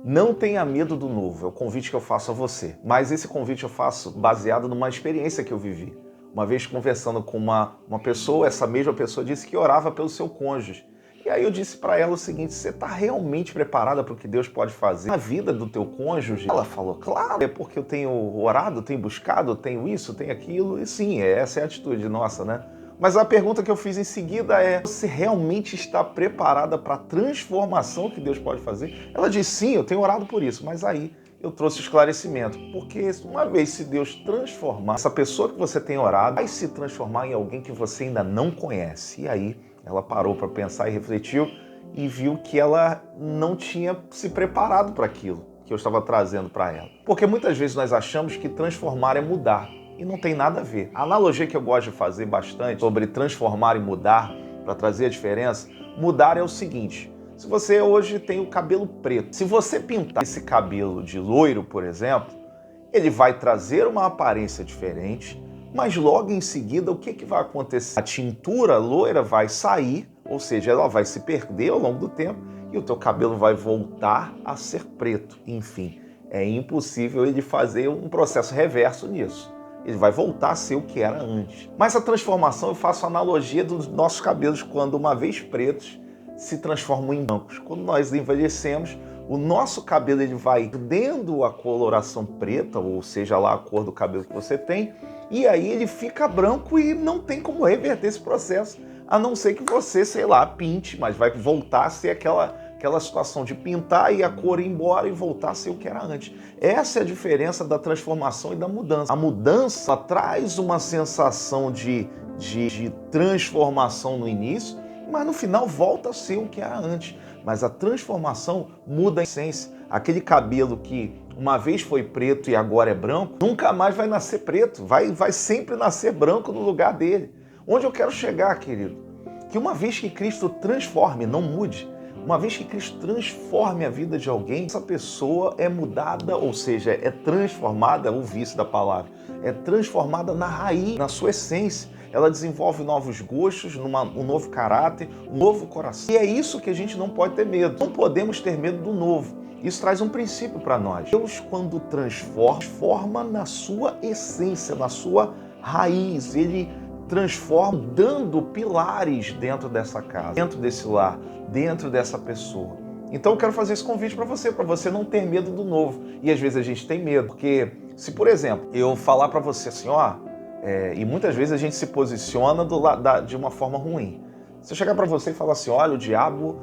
Não tenha medo do novo, é o convite que eu faço a você. Mas esse convite eu faço baseado numa experiência que eu vivi. Uma vez conversando com uma pessoa, essa mesma pessoa disse que orava pelo seu cônjuge. E aí eu disse para ela o seguinte: você está realmente preparada para o que Deus pode fazer na vida do teu cônjuge? Ela falou: claro, é porque eu tenho orado, tenho buscado, tenho isso, tenho aquilo. E sim, essa é a atitude nossa, né? Mas a pergunta que eu fiz em seguida é: você realmente está preparada para a transformação que Deus pode fazer? Ela disse: sim, eu tenho orado por isso. Mas aí eu trouxe esclarecimento, porque uma vez se Deus transformar, essa pessoa que você tem orado vai se transformar em alguém que você ainda não conhece. E aí ela parou para pensar e refletiu e viu que ela não tinha se preparado para aquilo que eu estava trazendo para ela. Porque muitas vezes nós achamos que transformar é mudar. E não tem nada a ver. A analogia que eu gosto de fazer bastante sobre transformar e mudar, para trazer a diferença, mudar é o seguinte: se você hoje tem o cabelo preto, se você pintar esse cabelo de loiro, por exemplo, ele vai trazer uma aparência diferente, mas logo em seguida o que vai acontecer? A tintura loira vai sair, ou seja, ela vai se perder ao longo do tempo e o teu cabelo vai voltar a ser preto. Enfim, é impossível ele fazer um processo reverso nisso. Ele vai voltar a ser o que era antes. Mas a transformação, eu faço a analogia dos nossos cabelos, quando uma vez pretos, se transformam em brancos. Quando nós envelhecemos, o nosso cabelo ele vai perdendo a coloração preta, ou seja lá a cor do cabelo que você tem, e aí ele fica branco e não tem como reverter esse processo, a não ser que você, sei lá, pinte, mas vai voltar a ser aquela situação de pintar e a cor ir embora e voltar a ser o que era antes. Essa é a diferença da transformação e da mudança. A mudança traz uma sensação de transformação no início, mas no final volta a ser o que era antes. Mas a transformação muda a essência. Aquele cabelo que uma vez foi preto e agora é branco, nunca mais vai nascer preto, vai sempre nascer branco no lugar dele. Onde eu quero chegar, querido? Que uma vez que Cristo transforme, não mude, uma vez que Cristo transforme a vida de alguém, essa pessoa é mudada, ou seja, é transformada, o vício da palavra, é transformada na raiz, na sua essência. Ela desenvolve novos gostos, um novo caráter, um novo coração. E é isso que a gente não pode ter medo. Não podemos ter medo do novo. Isso traz um princípio para nós. Deus, quando transforma na sua essência, na sua raiz. Ele transforma dando pilares dentro dessa casa, dentro desse lar, dentro dessa pessoa. Então eu quero fazer esse convite para você não ter medo do novo. E às vezes a gente tem medo, porque se, por exemplo, eu falar para você assim, e muitas vezes a gente se posiciona de uma forma ruim. Se eu chegar para você e falar assim, olha, o diabo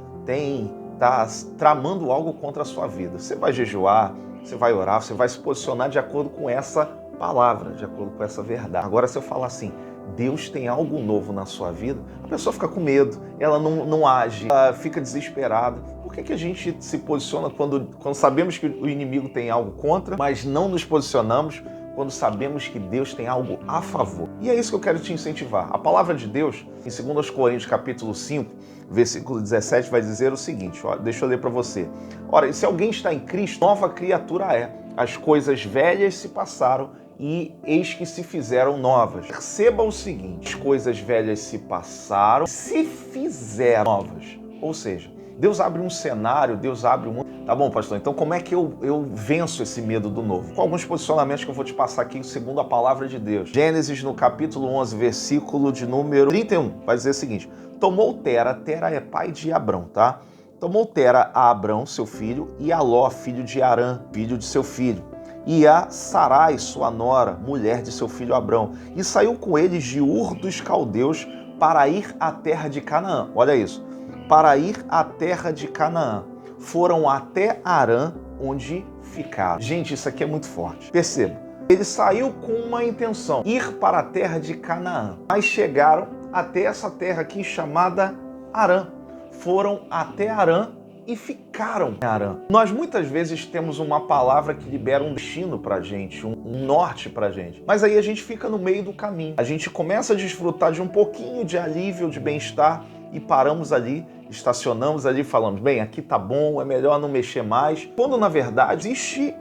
tá tramando algo contra a sua vida. Você vai jejuar, você vai orar, você vai se posicionar de acordo com essa palavra, de acordo com essa verdade. Agora, se eu falar assim, Deus tem algo novo na sua vida, a pessoa fica com medo, ela não age, ela fica desesperada. Por que a gente se posiciona quando sabemos que o inimigo tem algo contra, mas não nos posicionamos quando sabemos que Deus tem algo a favor? E é isso que eu quero te incentivar. A palavra de Deus, em 2 Coríntios capítulo 5, versículo 17, vai dizer o seguinte, deixa eu ler para você. Ora, se alguém está em Cristo, nova criatura é. As coisas velhas se passaram e eis que se fizeram novas. Perceba o seguinte, as coisas velhas se passaram, se fizeram novas. Ou seja, Deus abre um cenário, Deus abre um mundo. Tá bom, pastor, então como é que eu venço esse medo do novo? Com alguns posicionamentos que eu vou te passar aqui segundo a palavra de Deus. Gênesis, no capítulo 11, versículo de número 31, vai dizer o seguinte, tomou Tera é pai de Abrão, tá? Tomou Tera a Abrão, seu filho, e a Ló, filho de Arã, filho de seu filho, e a Sarai, sua nora, mulher de seu filho Abrão, e saiu com eles de Ur dos Caldeus para ir à terra de Canaã. Olha isso, para ir à terra de Canaã. Foram até Arã, onde ficaram. Gente, isso aqui é muito forte. Perceba, ele saiu com uma intenção, ir para a terra de Canaã, mas chegaram até essa terra aqui chamada Arã. Foram até Arã e ficaram em Arã. Nós muitas vezes temos uma palavra que libera um destino pra gente, um norte pra gente. Mas aí a gente fica no meio do caminho. A gente começa a desfrutar de um pouquinho de alívio, de bem-estar e paramos ali, estacionamos ali e falamos, bem, aqui tá bom, é melhor não mexer mais. Quando na verdade existe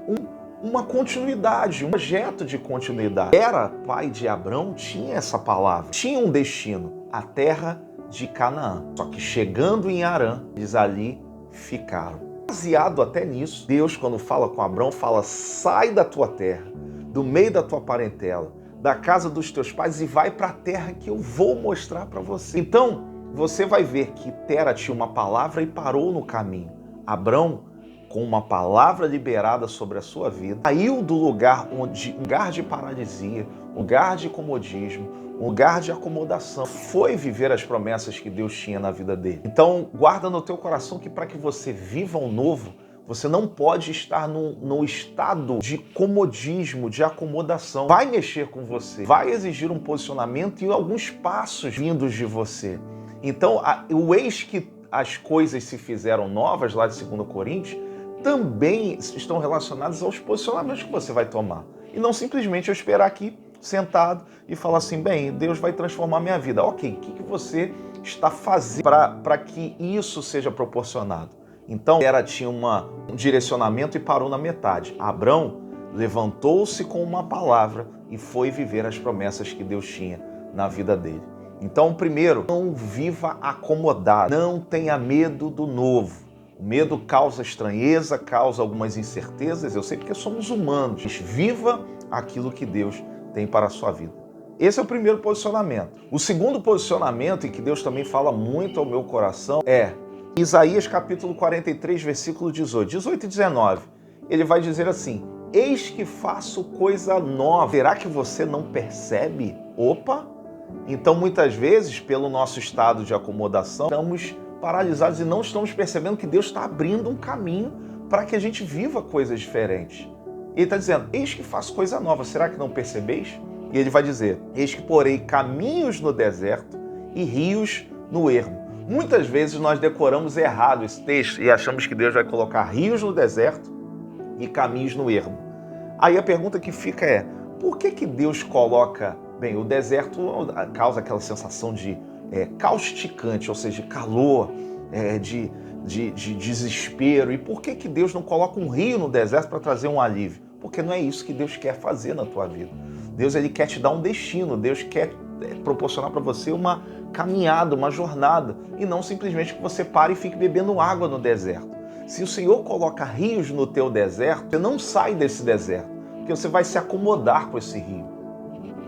uma continuidade, um projeto de continuidade. Era pai de Abrão, tinha essa palavra, tinha um destino, a terra de Canaã. Só que chegando em Arã, eles ali ficaram. baseado até nisso, Deus, quando fala com Abrão, fala: sai da tua terra, do meio da tua parentela, da casa dos teus pais e vai para a terra que eu vou mostrar para você. Então, você vai ver que Tera tinha uma palavra e parou no caminho. Abrão, com uma palavra liberada sobre a sua vida, saiu do lugar de paralisia, lugar de comodismo, lugar de acomodação, foi viver as promessas que Deus tinha na vida dele. Então, guarda no teu coração que para que você viva o novo, você não pode estar no estado de comodismo, de acomodação. Vai mexer com você, vai exigir um posicionamento e alguns passos vindos de você. Então, o eis que as coisas se fizeram novas, lá de 2 Coríntios, também estão relacionados aos posicionamentos que você vai tomar. E não simplesmente eu esperar aqui, sentado, e falar assim: bem, Deus vai transformar minha vida. Ok, o que você está fazendo para que isso seja proporcionado? Então, Tera tinha um direcionamento e parou na metade. Abrão levantou-se com uma palavra e foi viver as promessas que Deus tinha na vida dele. Então, primeiro, não viva acomodado, não tenha medo do novo. O medo causa estranheza, causa algumas incertezas, eu sei porque somos humanos. Mas viva aquilo que Deus tem para a sua vida. Esse é o primeiro posicionamento. O segundo posicionamento, e que Deus também fala muito ao meu coração, é Isaías capítulo 43, versículo 18 e 19. Ele vai dizer assim: eis que faço coisa nova. Será que você não percebe? Opa! Então, muitas vezes, pelo nosso estado de acomodação, estamos paralisados e não estamos percebendo que Deus está abrindo um caminho para que a gente viva coisas diferentes. Ele está dizendo: eis que faço coisa nova, será que não percebeis? E ele vai dizer: eis que porei caminhos no deserto e rios no ermo. Muitas vezes nós decoramos errado esse texto e achamos que Deus vai colocar rios no deserto e caminhos no ermo. Aí a pergunta que fica é: por que Deus coloca... Bem, o deserto causa aquela sensação de causticante, ou seja, de calor, de desespero. E por que Deus não coloca um rio no deserto para trazer um alívio? Porque não é isso que Deus quer fazer na tua vida. Deus, ele quer te dar um destino, Deus quer proporcionar para você uma caminhada, uma jornada, e não simplesmente que você pare e fique bebendo água no deserto. Se o Senhor coloca rios no teu deserto, você não sai desse deserto, porque você vai se acomodar com esse rio.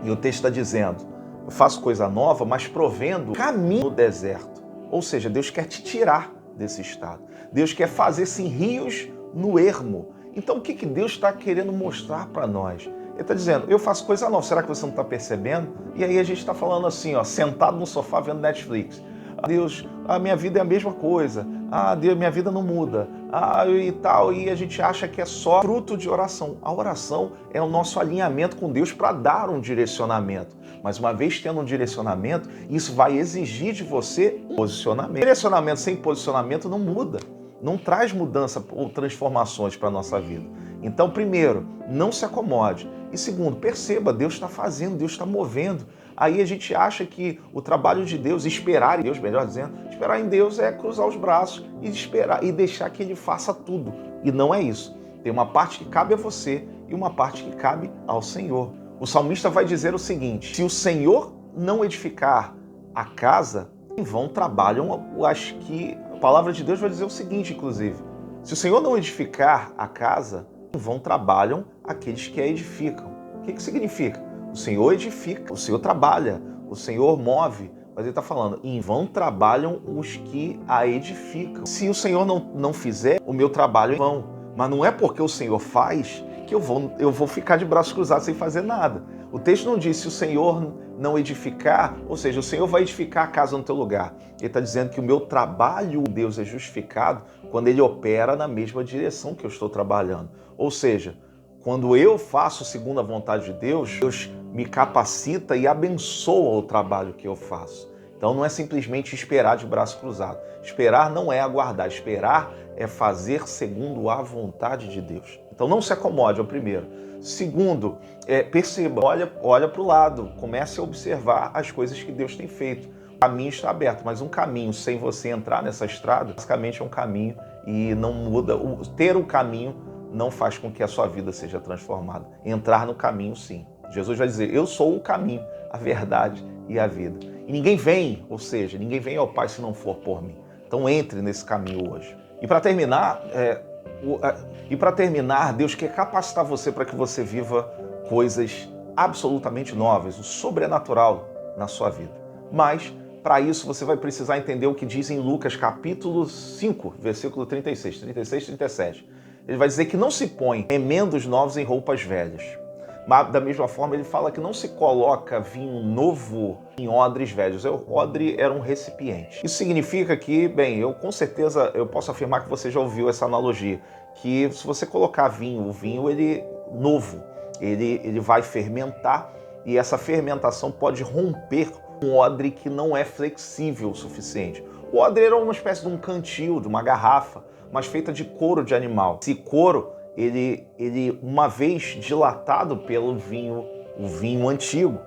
E o texto está dizendo: eu faço coisa nova, mas provendo caminho no deserto. Ou seja, Deus quer te tirar desse estado. Deus quer fazer, sim, rios no ermo. Então, o que Deus está querendo mostrar para nós? Ele está dizendo: eu faço coisa nova, será que você não está percebendo? E aí a gente está falando assim, ó, sentado no sofá vendo Netflix. Deus, a minha vida é a mesma coisa. Deus, minha vida não muda. E tal, e a gente acha que é só fruto de oração. A oração é o nosso alinhamento com Deus para dar um direcionamento. Mas uma vez tendo um direcionamento, isso vai exigir de você um posicionamento. Direcionamento sem posicionamento não muda. Não traz mudança ou transformações para a nossa vida. Então, primeiro, não se acomode. E segundo, perceba, Deus está fazendo, Deus está movendo. Aí a gente acha que o trabalho de Deus, esperar em Deus, melhor dizendo, esperar em Deus é cruzar os braços e esperar e deixar que Ele faça tudo. E não é isso. Tem uma parte que cabe a você e uma parte que cabe ao Senhor. O salmista vai dizer o seguinte: se o Senhor não edificar a casa, em vão trabalham as que... A palavra de Deus vai dizer o seguinte, inclusive: se o Senhor não edificar a casa, em vão trabalham aqueles que a edificam. O que significa? O Senhor edifica, o Senhor trabalha, o Senhor move, mas ele está falando: em vão trabalham os que a edificam. Se o Senhor não fizer, o meu trabalho é em vão. Mas não é porque o Senhor faz que eu vou ficar de braços cruzados sem fazer nada. O texto não diz: se o Senhor não edificar, ou seja, o Senhor vai edificar a casa no teu lugar. Ele está dizendo que o meu trabalho, Deus, é justificado quando Ele opera na mesma direção que eu estou trabalhando. Ou seja, quando eu faço segundo a vontade de Deus, Deus me capacita e abençoa o trabalho que eu faço. Então não é simplesmente esperar de braço cruzado. Esperar não é aguardar. Esperar é fazer segundo a vontade de Deus. Então não se acomode, é o primeiro. Segundo, perceba, olha para o lado, comece a observar as coisas que Deus tem feito. O caminho está aberto, mas um caminho sem você entrar nessa estrada, basicamente é um caminho e não muda. Ter o caminho não faz com que a sua vida seja transformada. Entrar no caminho, sim. Jesus vai dizer: eu sou o caminho, a verdade e a vida. E ninguém vem, ou seja, ninguém vem ao Pai se não for por mim. Então entre nesse caminho hoje. E para terminar, E para terminar, Deus quer capacitar você para que você viva coisas absolutamente novas, o sobrenatural na sua vida. Mas, para isso, você vai precisar entender o que diz em Lucas capítulo 5, versículo 36, 37. Ele vai dizer que não se põe remendos novos em roupas velhas. Mas, da mesma forma, ele fala que não se coloca vinho novo em odres velhos. O odre era um recipiente. Isso significa que, bem, eu com certeza eu posso afirmar que você já ouviu essa analogia, que se você colocar o vinho ele novo, ele vai fermentar e essa fermentação pode romper um odre que não é flexível o suficiente. O odre era uma espécie de um cantil, de uma garrafa, mas feita de couro de animal. Esse couro, ele uma vez dilatado pelo vinho, o vinho antigo,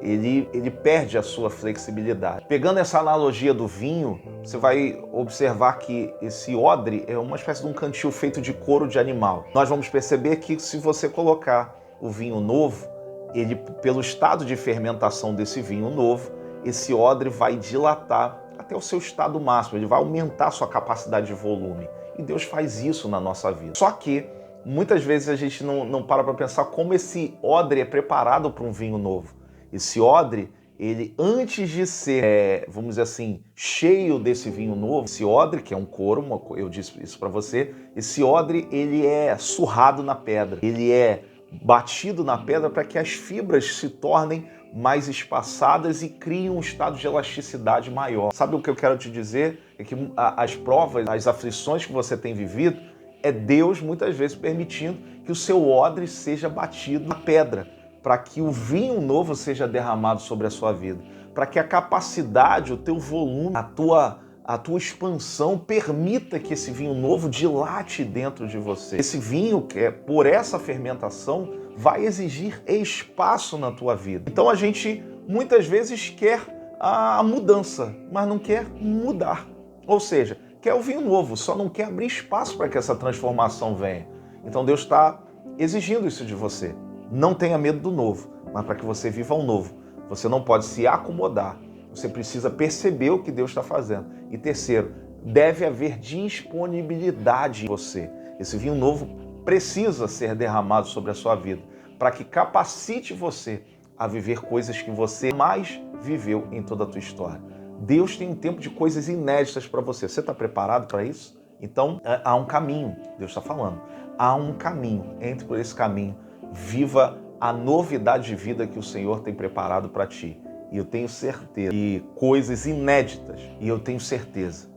ele perde a sua flexibilidade. Pegando essa analogia do vinho, você vai observar que esse odre é uma espécie de um cantil feito de couro de animal. Nós vamos perceber que se você colocar o vinho novo, ele, pelo estado de fermentação desse vinho novo, esse odre vai dilatar até o seu estado máximo, ele vai aumentar a sua capacidade de volume. E Deus faz isso na nossa vida. Só que muitas vezes a gente não para pensar como esse odre é preparado para um vinho novo. Esse odre, ele antes de ser, vamos dizer assim, cheio desse vinho novo, esse odre, que é um couro, eu disse isso para você, esse odre, ele é surrado na pedra, ele é batido na pedra para que as fibras se tornem mais espaçadas e criem um estado de elasticidade maior. Sabe o que eu quero te dizer? É que as provas, as aflições que você tem vivido, é Deus muitas vezes permitindo que o seu odre seja batido na pedra, para que o vinho novo seja derramado sobre a sua vida, para que a capacidade, o teu volume, a tua expansão permita que esse vinho novo dilate dentro de você. Esse vinho, que é por essa fermentação, vai exigir espaço na tua vida. Então a gente muitas vezes quer a mudança, mas não quer mudar. Ou seja, quer o vinho novo, só não quer abrir espaço para que essa transformação venha. Então Deus está exigindo isso de você. Não tenha medo do novo, mas para que você viva o novo, você não pode se acomodar. Você precisa perceber o que Deus está fazendo. E terceiro, deve haver disponibilidade em você. Esse vinho novo precisa ser derramado sobre a sua vida, para que capacite você a viver coisas que você mais viveu em toda a tua história. Deus tem um tempo de coisas inéditas para você. Você está preparado para isso? Então, há um caminho, Deus está falando. Há um caminho, entre por esse caminho. Viva a novidade de vida que o Senhor tem preparado para ti. E eu tenho certeza que coisas inéditas, e eu tenho certeza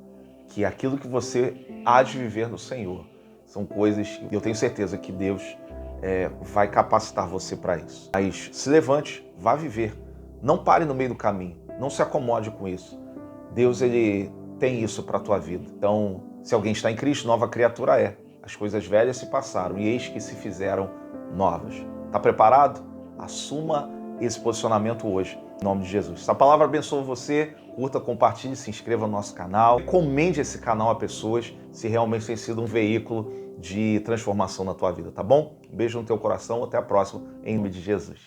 que aquilo que você há de viver no Senhor são coisas que eu tenho certeza que Deus vai capacitar você para isso. Mas se levante, vá viver. Não pare no meio do caminho, não se acomode com isso. Deus, ele tem isso para a tua vida. Então, se alguém está em Cristo, nova criatura é. As coisas velhas se passaram e eis que se fizeram novas. Está preparado? Assuma esse posicionamento hoje, em nome de Jesus. Essa palavra abençoa você, curta, compartilhe, se inscreva no nosso canal, recomende esse canal a pessoas se realmente tem sido um veículo de transformação na tua vida, tá bom? Um beijo no teu coração, até a próxima, em nome de Jesus.